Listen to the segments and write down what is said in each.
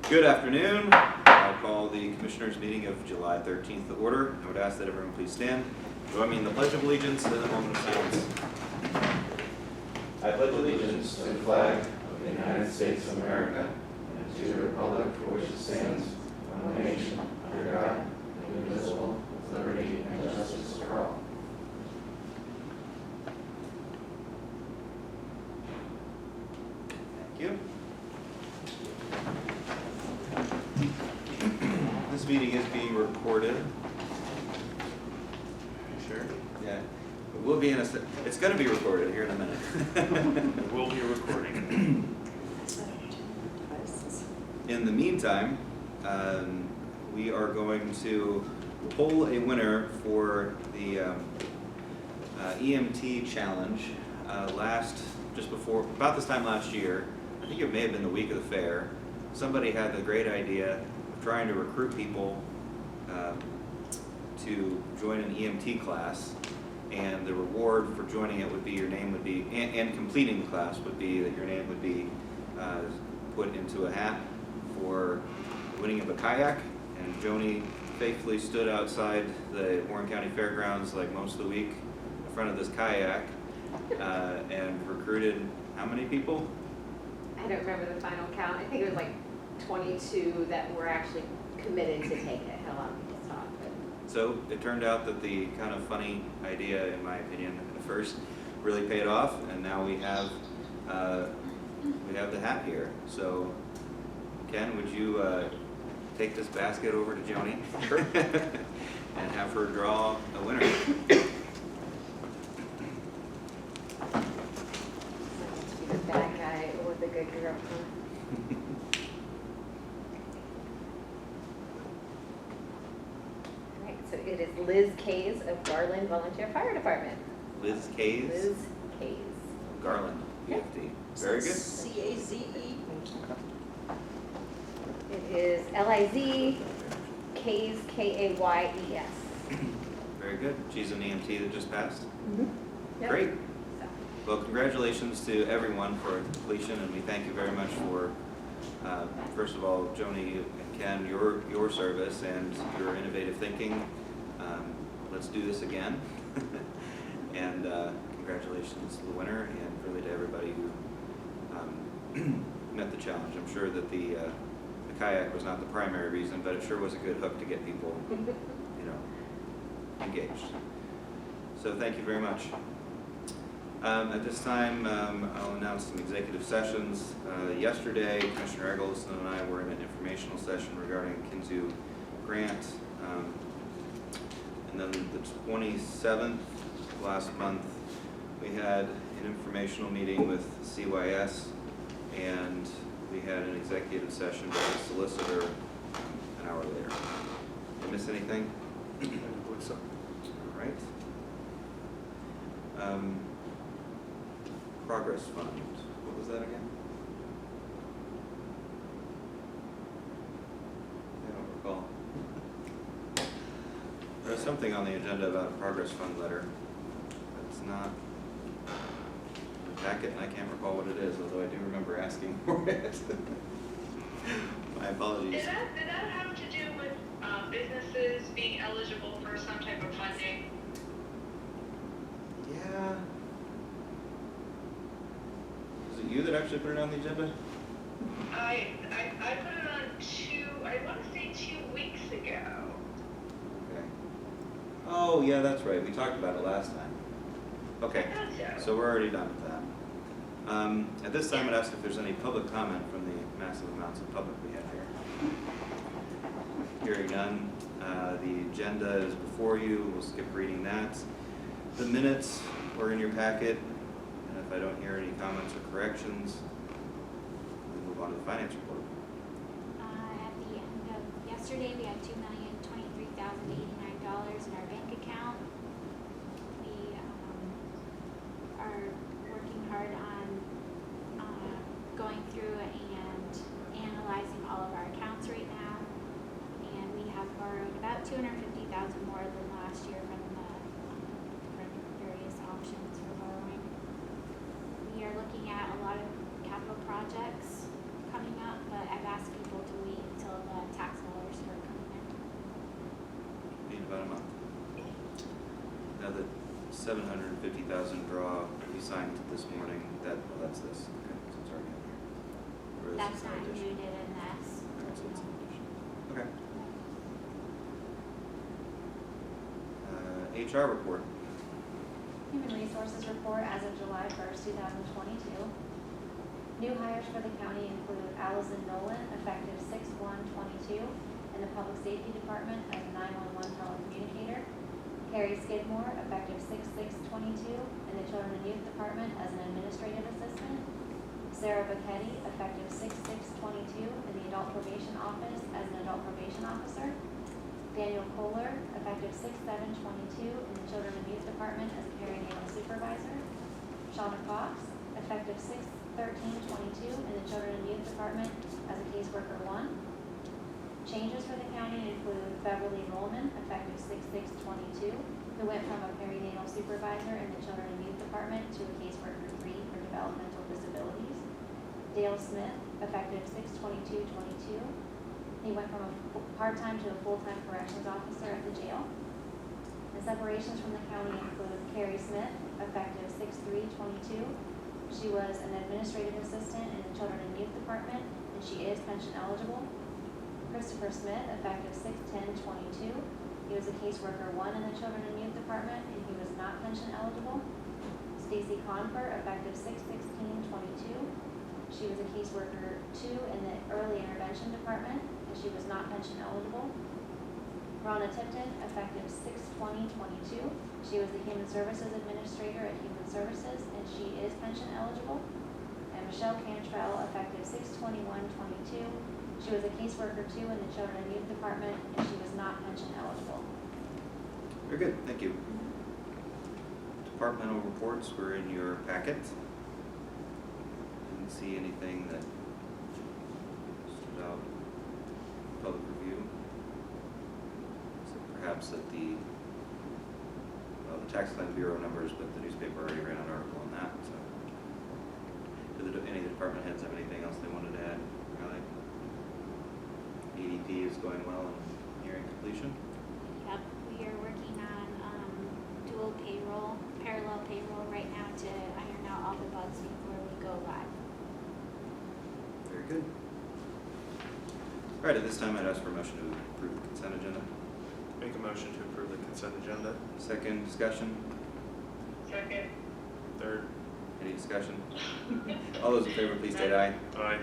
Good afternoon. I'll call the Commissioners' meeting of July 13th to order. I would ask that everyone please stand. Join me in the Pledge of Allegiance and a moment of silence. I pledge allegiance to the flag of the United States of America and to the republic for which it stands, one nation, under God, indivisible, with liberty and justice for all. Thank you. This meeting is being recorded. Sure? Yeah. It will be it's going to be recorded here in a minute. It will be a recording. In the meantime, we are going to pull a winner for the EMT challenge. Just before, about this time last year, I think it may have been the week of the fair, somebody had the great idea of trying to recruit people to join an EMT class, and the reward for joining it would be your name would be, and completing the class would be that your name would be put into a hat for winning of a kayak. And Joni faithfully stood outside the Warren County Fairgrounds like most of the week in front of this kayak and recruited how many people? I don't remember the final count. I think it was like 22 that were actually committed to take it. Hell, I'm just talk, but So it turned out that the kind of funny idea, in my opinion, at first really paid off, and now we have the hat here. So Ken, would you take this basket over to Joni? Sure. And have her draw a winner. the bad guy or the good girl. All right, so it is Liz Kays of Garland Volunteer Fire Department. Liz Kays, Liz Kays. Garland, VFD. Very good. C-A-Z-E. It is Liz Kays, K-A-Y-E-S. Very good. She's an EMT that just passed. Yep. Great. So, Well, congratulations to everyone for completion, and we thank you very much for, first of all, Joni and Ken, your service and your innovative thinking. Let's do this again. And congratulations to the winner, and really to everybody who met the challenge. I'm sure that the kayak was not the primary reason, but it sure was a good hook to get people, engaged. So thank you very much. At this time, I'll announce some executive sessions. Yesterday, Commissioner Eggleston and I were in an informational session regarding Kinzu grant. And then the 27th, last month, we had an informational meeting with CYS, and we had an executive session with the solicitor an hour later. Did I miss anything? I don't believe so. All right. Progress fund. What was that again? I don't recall. There was something on the agenda about a progress fund letter. It's not the packet, and I can't recall what it is, although I do remember asking for it. My apologies. Did that have to do with businesses being eligible for some type of funding? Yeah. Was it you that actually put it on the agenda? I put it on I want to say 2 weeks ago. Okay. Oh, yeah, that's right. We talked about it last time. Okay. I thought so. So we're already done with that. At this time, I'd ask if there's any public comment from the massive amounts of public we have here. Hearing none. The agenda is before you. We'll skip reading that. The minutes were in your packet, and if I don't hear any comments or corrections, we move on to the finance report. At the end of yesterday, we had $2,023,089 in our bank account. We are working hard on going through and analyzing all of our accounts right now, and we have borrowed about $250,000 more than last year from the various options for borrowing. We are looking at a lot of capital projects coming up, but I've asked people to wait $750,000 draw we signed this morning. That's this. Okay, so it's already in here. Or is That's this an not addition? included in this. Alright, so it's an addition. Okay. HR report. Human Resources Report as of July 1st, 2022. New hires for the county include Allison Nolan, effective 6/1/22, in the Public Safety Department as a 911 telecommunicator. Carrie Skidmore, effective 6/6/22, in the Children and Youth Department as an administrative assistant. Sarah Bacchetti, effective 6/6/22, in the Adult Probation Office as an adult probation officer. Daniel Kohler, effective 6/7/22, in the Children and Youth Department as a perinatal supervisor. Shauna Cox, effective 6/13/22, in the Children and Youth Department as a caseworker 1. Changes for the county include Beverly Rollman, effective 6/6/22, who went from a perinatal supervisor in the Children and Youth Department to a caseworker 3 for developmental disabilities. Dale Smith, effective 6/22/22. He went from a part-time to a full-time corrections officer at the jail. The separations from the county include Carrie Smith, effective 6/3/22. She was an administrative assistant in the Children and Youth Department, and she is pension eligible. Christopher Smith, effective 6/10/22. He was a caseworker 1 in the Children and Youth Department, and he was not pension eligible. Stacy Confer, effective 6/16/22. She was a caseworker 2 in the Early Intervention Department, and she was not pension eligible. Ronna Tipton, effective 6/20/22. She was the Human Services Administrator at Human Services, and she is pension eligible. And Michelle Cantrell, effective 6/21/22. She was a caseworker 2 in the Children and Youth Department, and she was not pension eligible. Very good, thank you. Departmental reports were in your packet. Didn't see anything that stood out. Public review. So perhaps that the Tax Claim Bureau numbers, but the newspaper already ran an article on that. So, any of the department heads have anything else they wanted to add? Riley? ADP is going well and nearing completion. Yep, we are working on dual payroll, parallel payroll right now to iron out all the bugs before we go live. Very good. All right, at this time, I'd ask for a motion to approve the consent agenda. Make a motion to approve the consent agenda. Second, discussion. Second. Third. Any discussion? All those in favor, please state aye. Aye.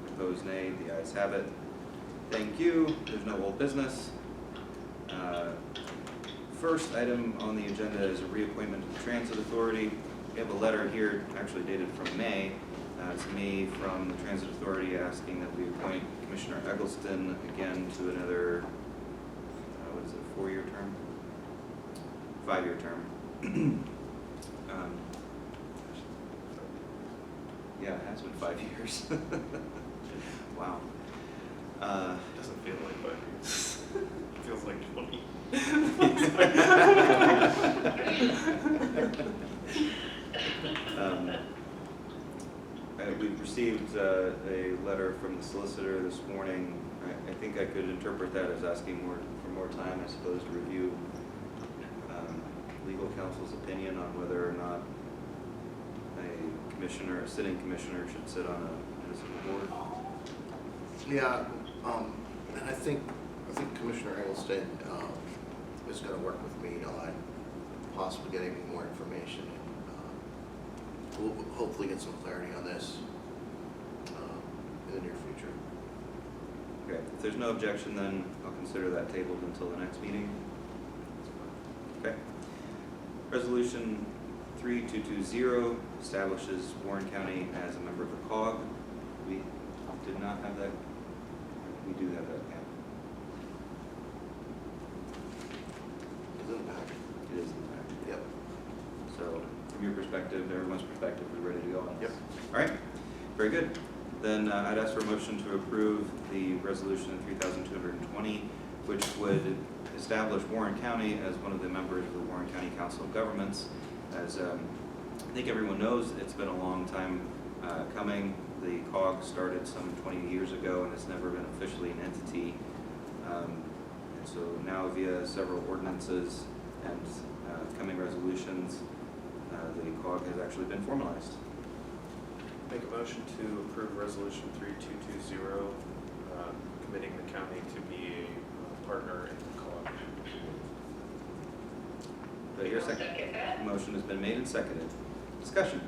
Opposed, nay. The ayes have it. Thank you. There's no old business. First item on the agenda is a reappointment to the Transit Authority. We have a letter here, actually dated from May, to me from the Transit Authority asking that we appoint Commissioner Eggleston again to another, what is it, 4-year term? 5-year term. Yeah, it has been 5 years. Wow. Doesn't feel like 5 years. It feels like 20. We've received a letter from the solicitor this morning. I think I could interpret that as asking for more time, I suppose, to review legal counsel's opinion on whether or not a sitting commissioner should sit on a municipal board. Yeah, and I think Commissioner Eggleston is going to work with me on possibly getting me more information. We'll hopefully get some clarity on this in the near future. Okay, if there's no objection, then I'll consider that tabled until the next meeting. Okay. Resolution 3220 establishes Warren County as a member of the COG. We did not have that. We do have that, yeah. Is it in the packet? It is in the packet. Yep. So, from your perspective, everyone's perspective, we're ready to go on this? Yep. All right, very good. Then I'd ask for a motion to approve the resolution 3220, which would establish Warren County as one of the members of the Warren County Council of Governments. As I think everyone knows, it's been a long time coming. The COG started some 20 years ago, and it's never been officially an entity. And so now via several ordinances and coming resolutions, the COG has actually been formalized. Make a motion to approve resolution 3220, committing the county to be a partner in the COG. Do I hear a I'll second? second that. Motion has been made and seconded. Discussion.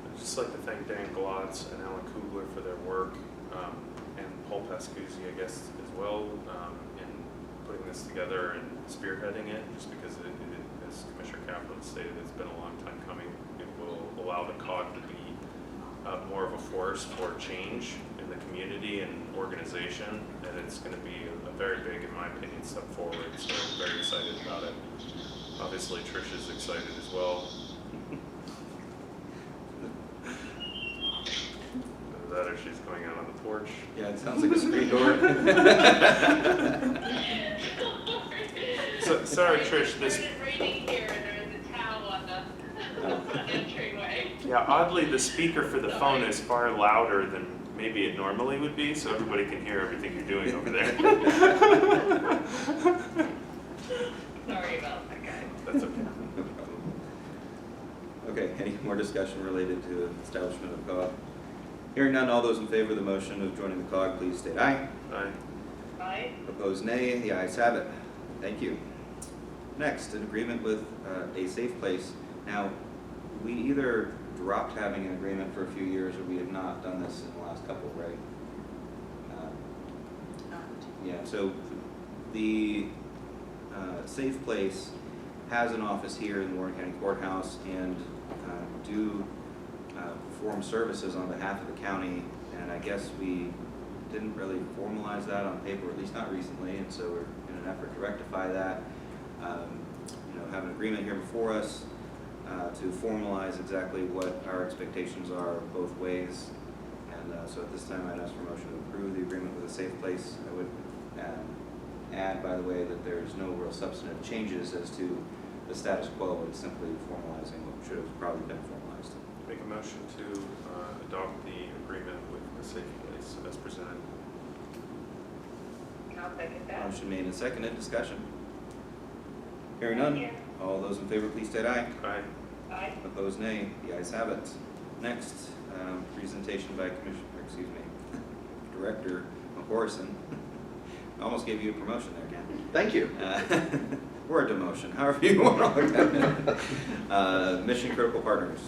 I'd just like to thank Dan Glotz and Alan Kugler for their work, and Paul Pascuzzi, I guess, as well, in putting this together and spearheading it, just because as Commissioner Kaplan stated, it's been a long time coming. It will allow the COG to be more of a force for change in the community and organization, and it's going to be a very big, in my opinion, step forward, so I'm very excited about it. Obviously, Trish is excited as well. Either that or she's going out on the porch. Yeah, it sounds like a screen door. So, sorry, Trish, this, It's raining here and there's a towel on the entryway. yeah, oddly, the speaker for the phone is far louder than maybe it normally would be, so everybody can hear everything you're doing over there. Sorry about that, guys. That's okay. No problem. Okay, any more discussion related to establishment of COG? Hearing none, all those in favor of the motion of joining the COG, please state aye. Aye. Aye. Opposed, nay. The ayes have it. Thank you. Next, an agreement with A Safe Place. Now, we either dropped having an agreement for a few years, or we have not done this in the last couple, right? Yeah, so the Safe Place has an office here in the Warren County Courthouse and do perform services on behalf of the county, and I guess we didn't really formalize that on paper, at least not recently, and so we're in an effort to rectify that. Have an agreement here before us to formalize exactly what our expectations are both ways, and so at this time I'd ask for a motion to approve the agreement with A Safe Place. I would add, by the way, that there's no real substantive changes as to the status quo. It's simply formalizing what should have probably been formalized. Make a motion to adopt the agreement with the Safe Place as presented. I'll second that. Motion made and seconded. Discussion. Hearing none. All those in favor, please state aye. Aye. Aye. Opposed, nay. The ayes have it. Next, presentation by Director Morrison. I almost gave you a promotion there, Ken. Thank you. Or a demotion, however you want to look at it. Mission Critical Partners.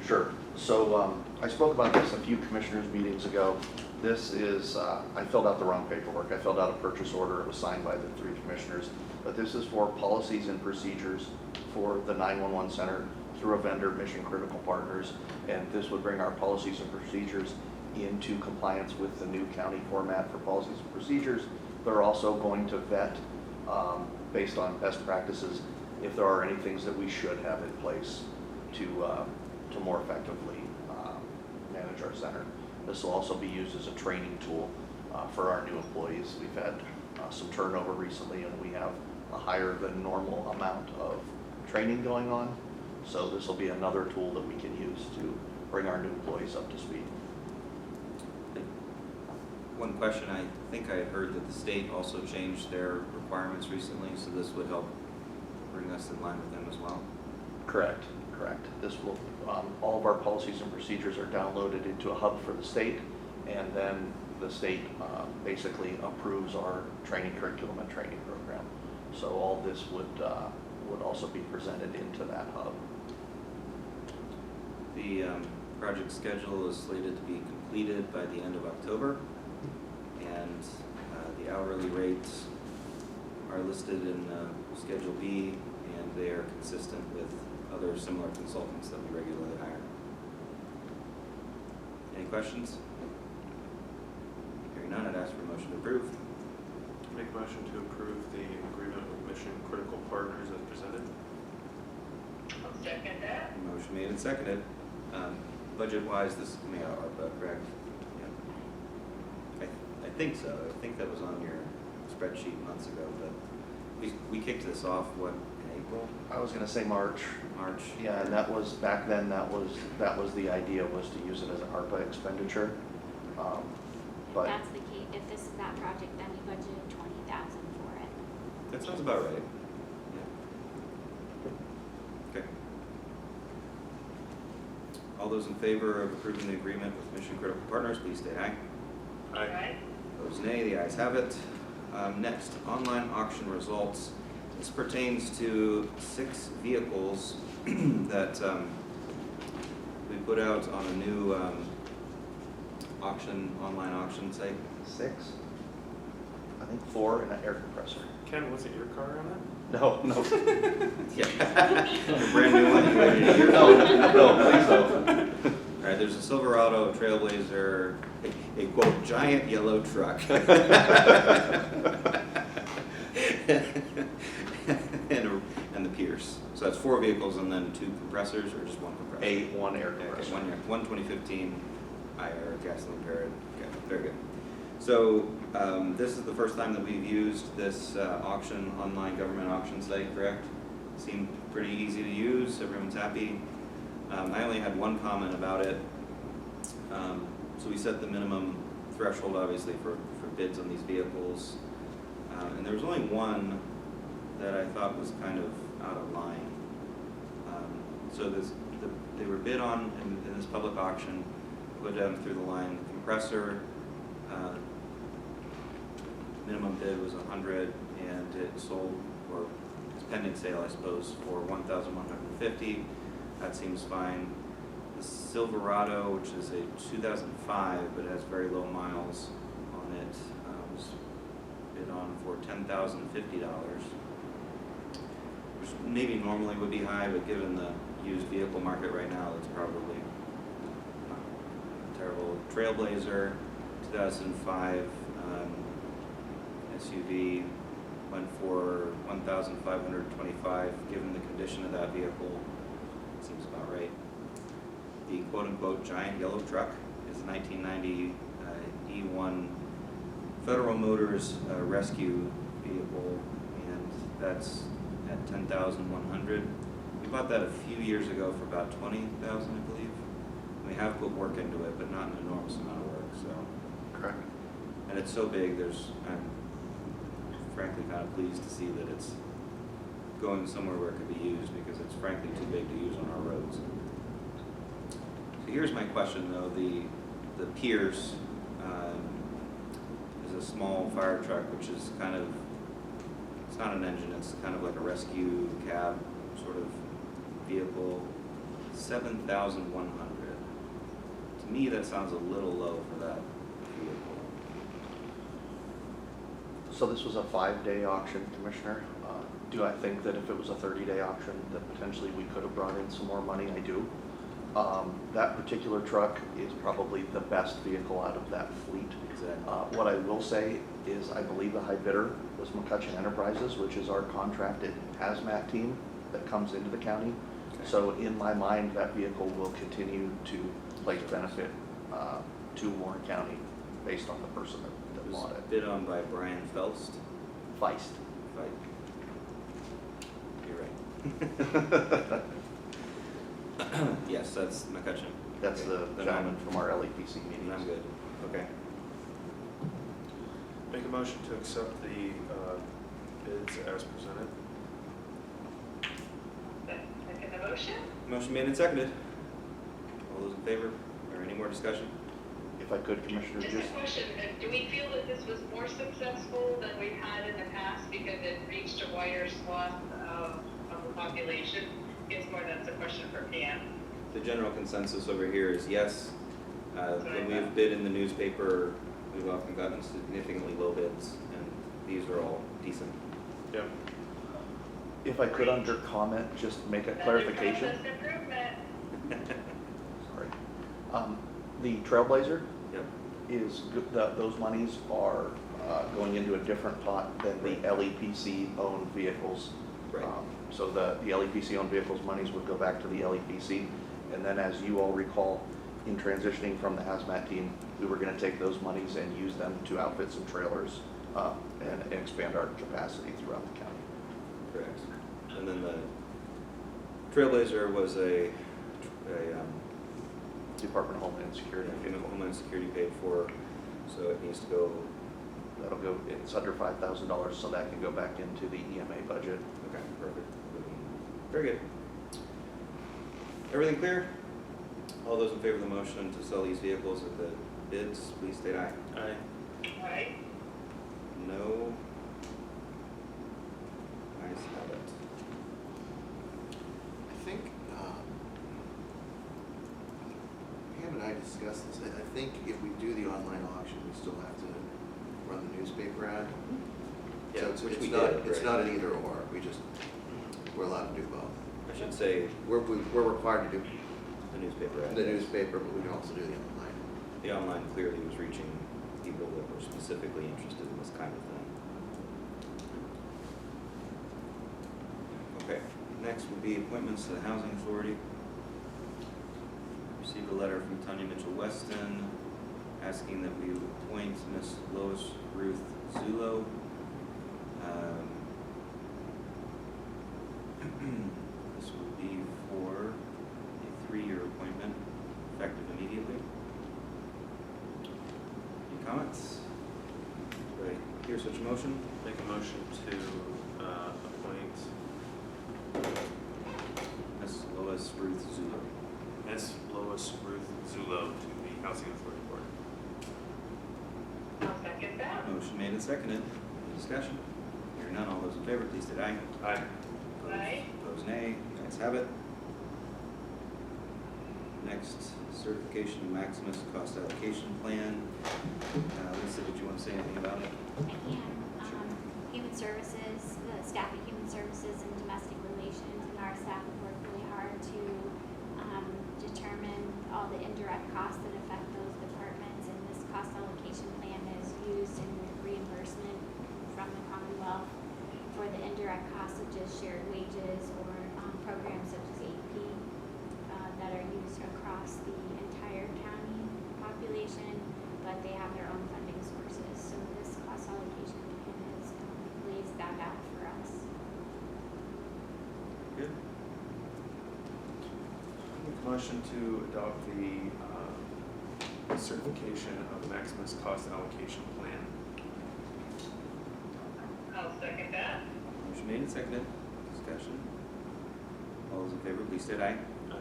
Sure. So I spoke about this a few commissioners meetings ago. This is, I filled out the wrong paperwork. I filled out a purchase order. It was signed by the 3 commissioners. But this is for policies and procedures for the 911 center through a vendor, Mission Critical Partners. And this would bring our policies and procedures into compliance with the new county format for policies and procedures. They're also going to vet, based on best practices, if there are any things that we should have in place to more effectively manage our center. This will also be used as a training tool for our new employees. We've had some turnover recently, and we have a higher than normal amount of training going on. So this will be another tool that we can use to bring our new employees up to speed. One question, I think I had heard that the state also changed their requirements recently, so this would help bring us in line with them as well. Correct. This will, all of our policies and procedures are downloaded into a hub for the state, and then the state basically approves our training curriculum and training program. So all this would also be presented into that hub. The project schedule is slated to be completed by the end of October, and the hourly rates are listed in Schedule B, and they are consistent with other similar consultants that we regularly hire. Any questions? Hearing none, I'd ask for a motion to approve. Make a motion to approve the agreement with Mission Critical Partners as presented. I'll second that. Motion made and seconded. Budget-wise, this is coming out of ARPA, correct? Yeah. I think so. I think that was on your spreadsheet months ago, but we kicked this off, what, in April? I was going to say March. March? Yeah, and that was, back then, that was the idea, was to use it as an ARPA expenditure. But That's the key. If this is that project, then we budgeted $20,000 for it. That sounds about right. All those in favor of approving the agreement with Mission Critical Partners, please state aye. Aye. Opposed, nay. The ayes have it. Next, online auction results. This pertains to 6 vehicles that we put out on a new online auction site. 6. I think 4 and an air compressor. Ken, was it your car on it? No. Yeah. A brand new one. You waited a year No, please no. All right, there's a Silverado, a Trailblazer, a quote, giant yellow truck. and the Pierce. So that's 4 vehicles and then 2 compressors, or just 1 compressor? 1 air Okay, compressor. one 2015 IR gasoline powered. Okay, very good. So this is the first time that we've used this online government auction site, correct? Seemed pretty easy to use. Everyone's happy. I only had one comment about it. So we set the minimum threshold, obviously, for bids on these vehicles. And there was only one that I thought was kind of out of line. So they were bid on in this public auction, go down through the line. The compressor, minimum bid was 100, and it sold, or it's pending sale, I suppose, for 1,150. That seems fine. The Silverado, which is a 2005, but has very low miles on it, was bid on for $10,050, which maybe normally would be high, but given the used vehicle market right now, it's probably not terrible. Trailblazer, 2005 SUV, went for $1,525. Given the condition of that vehicle, seems about right. The quote-unquote giant yellow truck is a 1990 E1 Federal Motors rescue vehicle, and that's at $10,100. We bought that a few years ago for about $20,000, I believe. We have put work into it, but not an enormous amount of work. So, Correct. and it's so big. I'm frankly kind of pleased to see that it's going somewhere where it could be used, because it's frankly too big to use on our roads. So here's my question though: the Pierce is a small fire truck, which is kind of, it's not an engine, it's kind of like a rescue cab sort of vehicle. 7,100. To me, that sounds a little low for that vehicle. So this was a 5-day auction, Commissioner. Do I think that if it was a 30-day auction, that potentially we could have brought in some more money? I do. That particular truck is probably the best vehicle out of that fleet. Exactly. What I will say is I believe the high bidder was McCutcheon Enterprises, which is our contracted hazmat team that comes into the county. Okay. So in my mind, that vehicle will continue to place benefit to Warren County based on the person that It bought was it. bid on by Brian Felst. Feist. Right. You're right. Yes, that's McCutcheon. That's Okay. the Then gentleman from our LEPC meetings. I'm good. Okay. Make a motion to accept the bids as presented. Second the motion? Motion made and seconded. All those in favor? Or any more discussion? If I could, Commissioner, Just a question, do we feel that this was more successful than we've had in the past because it reached a wider swath of the population? I guess more that's a question for Pam. The general consensus over here is yes. When we've bid in the newspaper, we've often gotten significantly low bids, and these are all decent. Yep. if I could under comment, just make a clarification. Another process improvement. Sorry. The Trailblazer Yep. is, those monies are going into a different pot than the LEPC owned vehicles. Right. So the LEPC owned vehicles monies would go back to the LEPC. And then as you all recall, in transitioning from the hazmat team, we were gonna take those monies and use them to outfit some trailers and expand our capacity throughout the county. Correct. And then the Trailblazer was a Department of Homeland Security vehicle. Homeland Security paid for, so it needs to go. That'll go, it's under $5,000, so that can go back into the EMA budget. Okay, perfect. Very good. Everything clear? All those in favor of the motion to sell these vehicles at the bids, please state aye. Aye. Aye. No. Ayes have it. I think, Pam and I discussed this, I think if we do the online auction, we still have to run the newspaper ad. Yeah, So it's which we not, did, it's right? not an either or, we're allowed to do both. I should say We're required to do the newspaper ad. the newspaper, but we can also do the online. The online clearly was reaching people that were specifically interested in this kind of thing. Okay, next would be appointments to the Housing Authority. Received a letter from Tanya Mitchell-Weston asking that we appoint Miss Lois Ruth Zulo. This would be for a 3-year appointment, effective immediately. Any comments? Do I hear such a motion? Make a motion to appoint Miss Lois Ruth Zulo. Miss Lois Ruth Zulo to the Housing Authority Board. I'll second that. Motion made and seconded. Any discussion? Hearing none, all those in favor, please state aye. Aye. Aye. Opposed, nay. The ayes have it. Next, certification of Maximus cost allocation plan. Lisa, did you want to say anything about it? I can, Human Services, the staff at Human Services and Domestic Relations, and our staff have worked really hard to determine all the indirect costs that affect those departments, and this cost allocation plan is used in reimbursement from the Commonwealth for the indirect costs such as shared wages or programs such as AP that are used across the entire county population, but they have their own funding sources. So this cost allocation plan is lays that out for us. Good. Make a motion to adopt the certification of Maximus cost allocation plan. I'll second that. Motion made and seconded. Discussion. All those in favor, please state aye. Aye.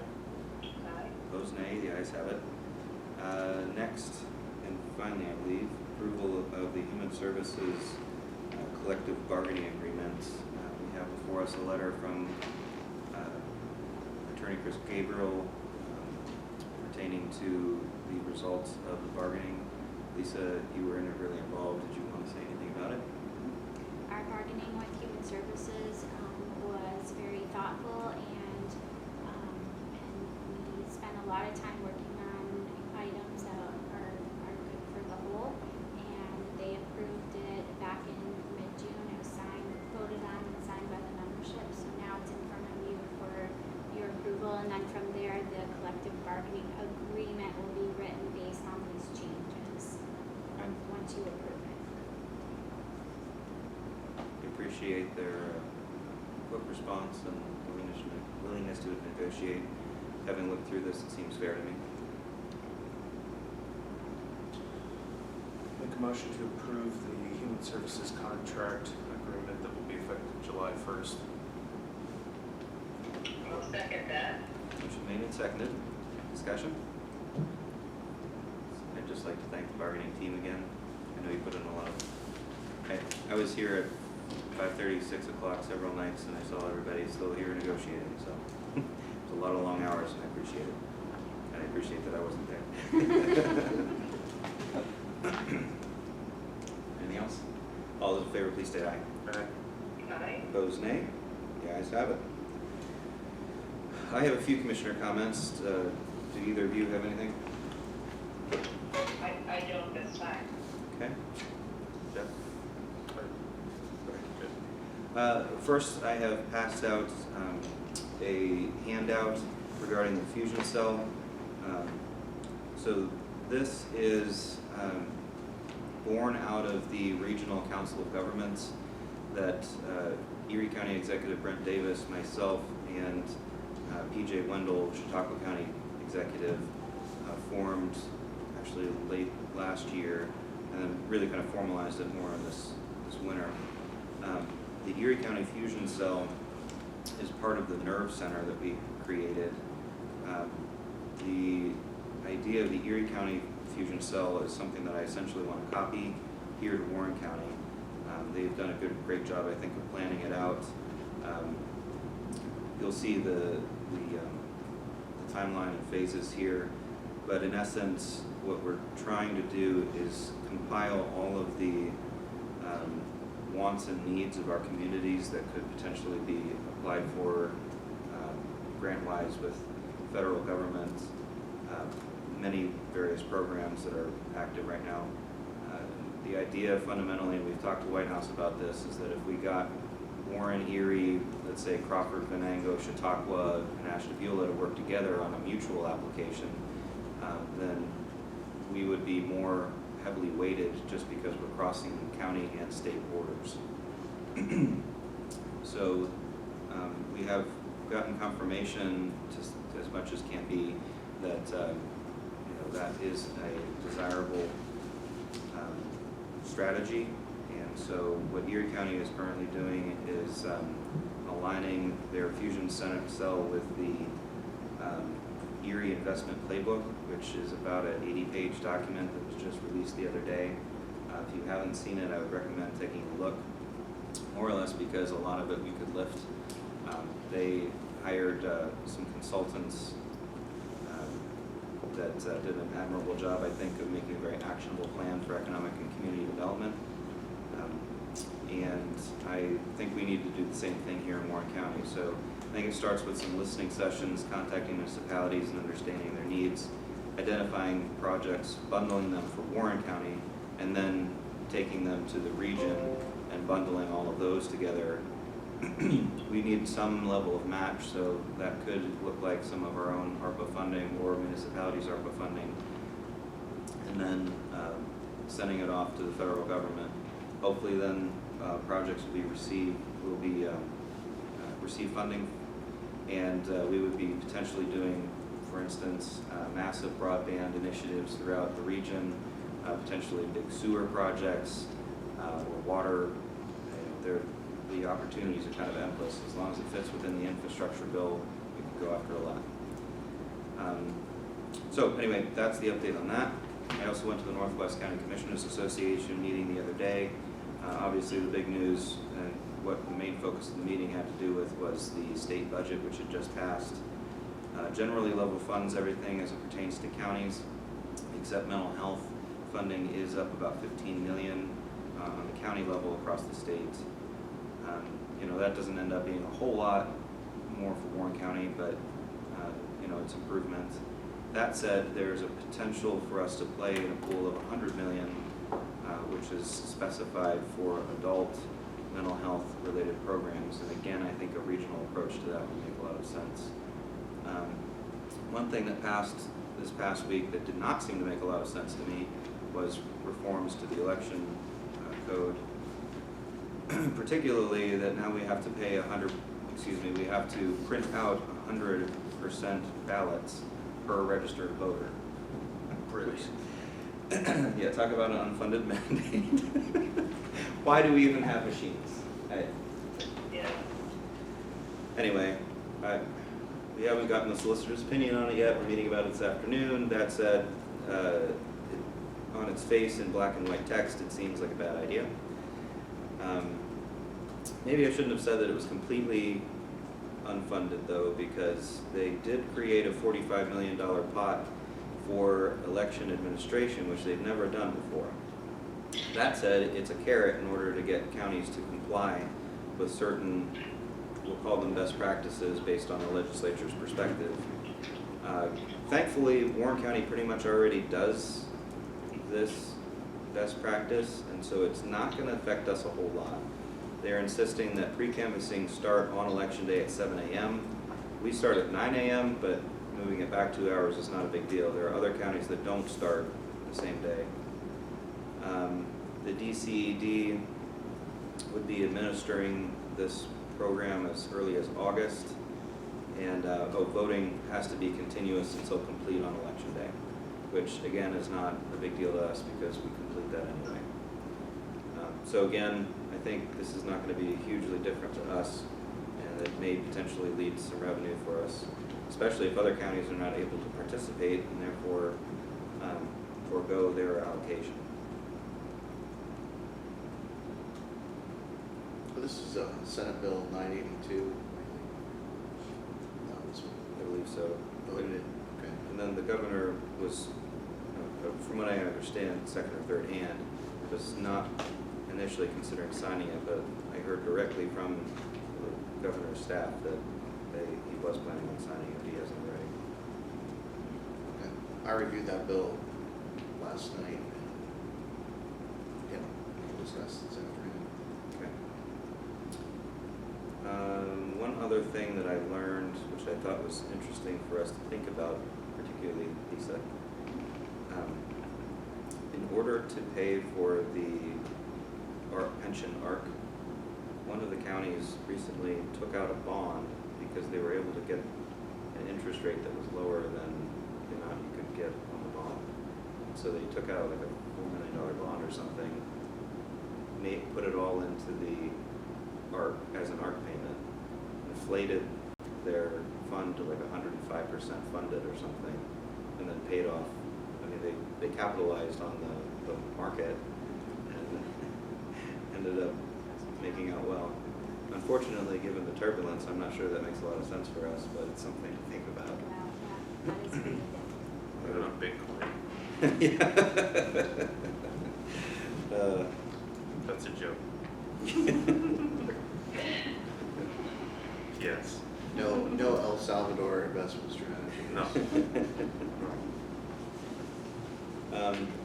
Aye. Opposed, nay. The ayes have it. Next, and finally, I believe, approval of the Human Services collective bargaining agreement. We have before us a letter from Attorney Chris Gabriel pertaining to the results of the bargaining. Lisa, you were really involved. Did you want to say anything about it? Our bargaining with Human Services was very thoughtful, and we spent a lot of time working on items that are good for the whole, and they approved it back in mid-June. It was voted on and signed by the membership, so now it's in front of you for your approval, and then from there, the collective bargaining agreement will be written based on these changes once you approve it. We appreciate their quick response and willingness to negotiate. Having looked through this, it seems fair to me. Make a motion to approve the Human Services contract agreement that will be effective July 1st. I'll second that. Motion made and seconded. Discussion? I'd just like to thank the bargaining team again. I know you put in a lot of... I was here at 5:30, 6 o'clock several nights, and I saw everybody still here negotiating, so it's a lot of long hours, and I appreciate it. And I appreciate that I wasn't there. Anything else? All those in favor, please state aye. Aye. Aye. Opposed, nay. The ayes have it. I have a few commissioner comments. Do either of you have anything? I don't this time. Okay. Jeff? Good. First, I have passed out a handout regarding the fusion cell. So this is born out of the Regional Council of Governments that Erie County Executive Brent Davis, myself, and PJ Wendell, Chautauqua County Executive, formed actually late last year, and then really kind of formalized it more in this winter. The Erie County Fusion Cell is part of the nerve center that we created. the idea of the Erie County Fusion Cell is something that I essentially want to copy here to Warren County. They've done a great job, I think, of planning it out. You'll see the timeline and phases here, but in essence, what we're trying to do is compile all of the wants and needs of our communities that could potentially be applied for grant-wise with federal government, many various programs that are active right now. The idea fundamentally, and we've talked to White House about this, is that if we got Warren, Erie, let's say Crawford, Venango, Chautauqua, and Ashtabula to work together on a mutual application, then we would be more heavily weighted just because we're crossing county and state borders. So we have gotten confirmation, just as much as can be, that that is a desirable strategy. And so what Erie County is currently doing is aligning their fusion cell with the Erie Investment Playbook, which is about an 80-page document that was just released the other day. If you haven't seen it, I would recommend taking a look, more or less because a lot of it we could lift. They hired some consultants that did an admirable job, I think, of making a very actionable plan for economic and community development. And I think we need to do the same thing here in Warren County. So I think it starts with some listening sessions, contacting municipalities and understanding their needs, identifying projects, bundling them for Warren County, and then taking them to the region and bundling all of those together. We need some level of match, so that could look like some of our own ARPA funding or municipalities' ARPA funding, and then sending it off to the federal government. Hopefully then projects will be receive funding, and we would be potentially doing, for instance, massive broadband initiatives throughout the region, potentially big sewer projects or water. The opportunities are kind of endless. As long as it fits within the infrastructure bill, we can go after a lot. So anyway, that's the update on that. I also went to the Northwest County Commissioners Association meeting the other day. Obviously the big news and what the main focus of the meeting had to do with was the state budget, which had just passed. Generally level funds everything as it pertains to counties, except mental health funding is up about $15 million on the county level across the state. That doesn't end up being a whole lot more for Warren County, but it's improvement. That said, there's a potential for us to play in a pool of $100 million, which is specified for adult mental health related programs. And again, I think a regional approach to that would make a lot of sense. One thing that passed this past week that did not seem to make a lot of sense to me was reforms to the election code. Particularly that now we have to pay we have to print out 100% ballots per registered voter. Brilliant. Yeah, talk about an unfunded mandate. Why do we even have machines? Yeah. Anyway, we haven't gotten the solicitor's opinion on it yet. We're meeting about it this afternoon. That said, on its face in black and white text, it seems like a bad idea. Maybe I shouldn't have said that it was completely unfunded though, because they did create a $45 million pot for election administration, which they've never done before. That said, it's a carrot in order to get counties to comply with certain, we'll call them best practices based on the legislature's perspective. Thankfully, Warren County pretty much already does this best practice, and so it's not going to affect us a whole lot. They're insisting that pre-canvassing start on election day at 7 a.m. We start at 9 a.m., but moving it back 2 hours is not a big deal. There are other counties that don't start the same day. The DCED would be administering this program as early as August, and voting has to be continuous until complete on election day, which again is not a big deal to us because we complete that anyway. So again, I think this is not going to be hugely different to us, and it may potentially lead to some revenue for us. especially if other counties are not able to participate and therefore forego their allocation. So this is Senate Bill 982. That was I believe so. voted in. Okay. And then the governor was, from what I understand, second or third hand, was not initially considering signing it, but I heard directly from the governor's staff that he was planning on signing it, but he hasn't already. Okay. I reviewed that bill last night. Yeah, we'll discuss this afternoon. Okay. One other thing that I learned, which I thought was interesting for us to think about, particularly Lisa, in order to pay for our pension ARC, one of the counties recently took out a bond because they were able to get an interest rate that was lower than the amount you could get on the bond. So they took out like a $4 million bond or something, put it all into the ARC as an ARC payment, inflated their fund to like 105% funded or something, and then paid off. I mean, they capitalized on the market and ended up making out well. Unfortunately, given the turbulence, I'm not sure that makes a lot of sense for us, but it's something to think about. Wow, yeah, that is really good. Even on Bitcoin. Yeah. That's a joke. Yes. No El Salvador investment strategy. No.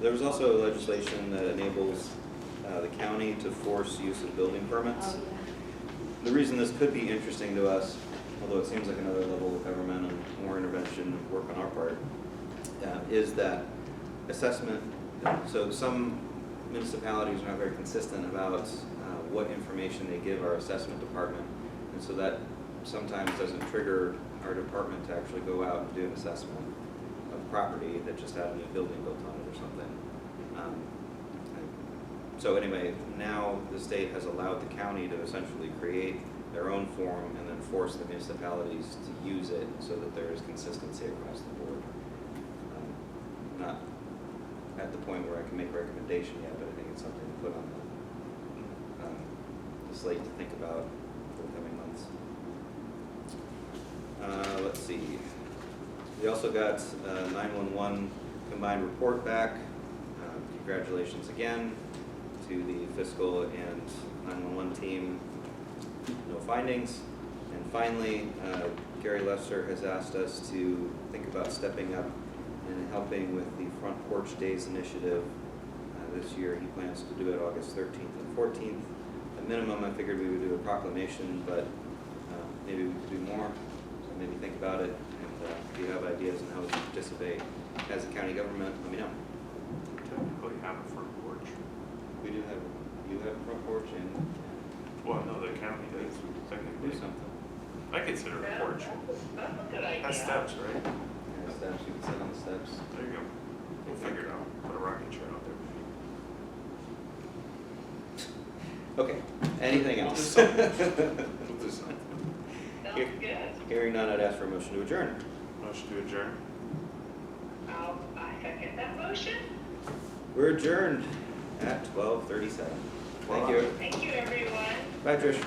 There was also legislation that enables the county to force use of building permits. Oh, yeah. The reason this could be interesting to us, although it seems like another level of government and more intervention work on our part, is that assessment. So some municipalities are not very consistent about what information they give our assessment department, and so that sometimes doesn't trigger our department to actually go out and do an assessment of property that just had a new building built on it or something. So anyway, now the state has allowed the county to essentially create their own form and then force the municipalities to use it so that there is consistency across the board. Not at the point where I can make a recommendation yet, but I think it's something to put on the slate to think about for the coming months. Let's see. We also got 911 combined report back. Congratulations again to the fiscal and 911 team. No findings. And finally, Gary Lester has asked us to think about stepping up and helping with the Front Porch Days initiative. This year he plans to do it August 13th and 14th. At minimum, I figured we would do a proclamation, but maybe we could do more. So maybe think about it, and if you have ideas on how we can participate as a county government, let me know. Technically have a front porch. We do have, you have a front porch and Well, no, the county does, do technically. something. I consider it a porch. That's a good idea. Has steps, right? Yeah, steps, you can sit on the steps. There you go. We'll figure it out. Put a rocking chair out there. Okay, anything We'll do else? something. We'll do something. Sounds good. Hearing none, I'd ask for a motion to adjourn. Motion to adjourn. I second that motion. We're adjourned at 12:37. Thank you. Thank you, everyone. Bye, Trish.